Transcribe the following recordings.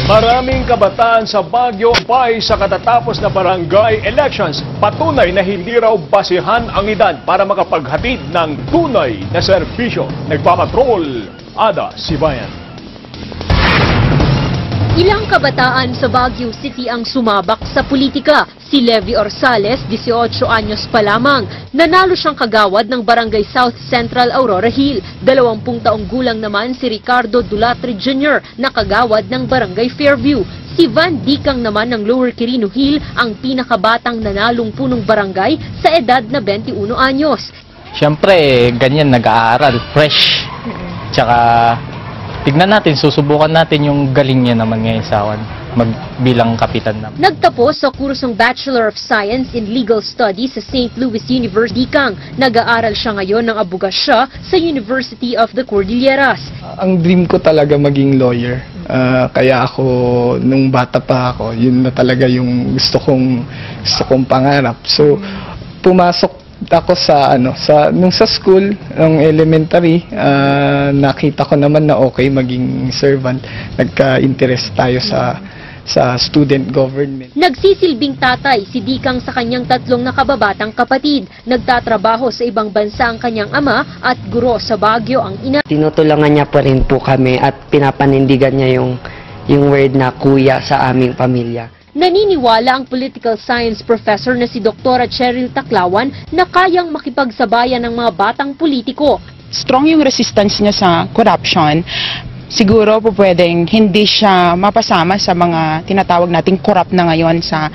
Maraming kabataan sa Baguio bay sa katatapos na barangay elections. Patunay na hindi raw basihan ang edad para makapaghatid ng tunay na serbisyo. Nagpapatrol, Ada Sibayan. Ilang kabataan sa Baguio City ang sumabak sa politika. Si Levi Orsales, 18 anyos pa lamang. Nanalo siyang kagawad ng Barangay South Central Aurora Hill. 20 taong gulang naman si Ricardo Dulatre Jr. na kagawad ng Barangay Fairview. Si Van Dicang naman ng Lower Quirino Hill ang pinakabatang nanalong punong barangay sa edad na 21 anyos. Siyempre, ganyan nag-aaral, fresh. Tsaka tignan natin, susubukan natin yung galing niya naman ngayon sa akin, magbilang kapitan naman. Nagtapos sa kursong Bachelor of Science in Legal Studies sa St. Louis University. Nag-aaral siya ngayon ng abogasya sa University of the Cordilleras. Ang dream ko talaga maging lawyer. Kaya ako, nung bata pa ako, yun na talaga yung gusto kong pangarap. So, pumasok ako nung sa school, nung elementary, nakita ko naman na okay maging servant. Nagka-interest tayo sa student government. Nagsisilbing tatay si Dicang sa kanyang 3 nakababatang kapatid. Nagtatrabaho sa ibang bansa ang kanyang ama at guro sa Baguio ang ina. Tinutulungan niya pa rin po kami at pinapanindigan niya yung word na kuya sa aming pamilya. Naniniwala ang political science professor na si Dr. Cheryl Taclawan na kayang makipagsabayan ng mga batang politiko. Strong yung resistance niya sa corruption. Siguro po pwedeng hindi siya mapasama sa mga tinatawag nating corrupt na ngayon sa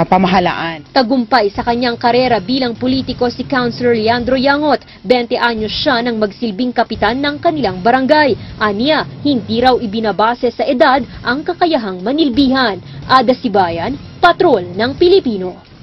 pamahalaan. Tagumpay sa kanyang karera bilang politiko si Councilor Leandro Yangot. 20 anyos siya nang magsilbing kapitan ng kanilang barangay. Aniya, hindi raw ibinabase sa edad ang kakayahang manilbihan. Ada Sibayan, Patrol ng Pilipino.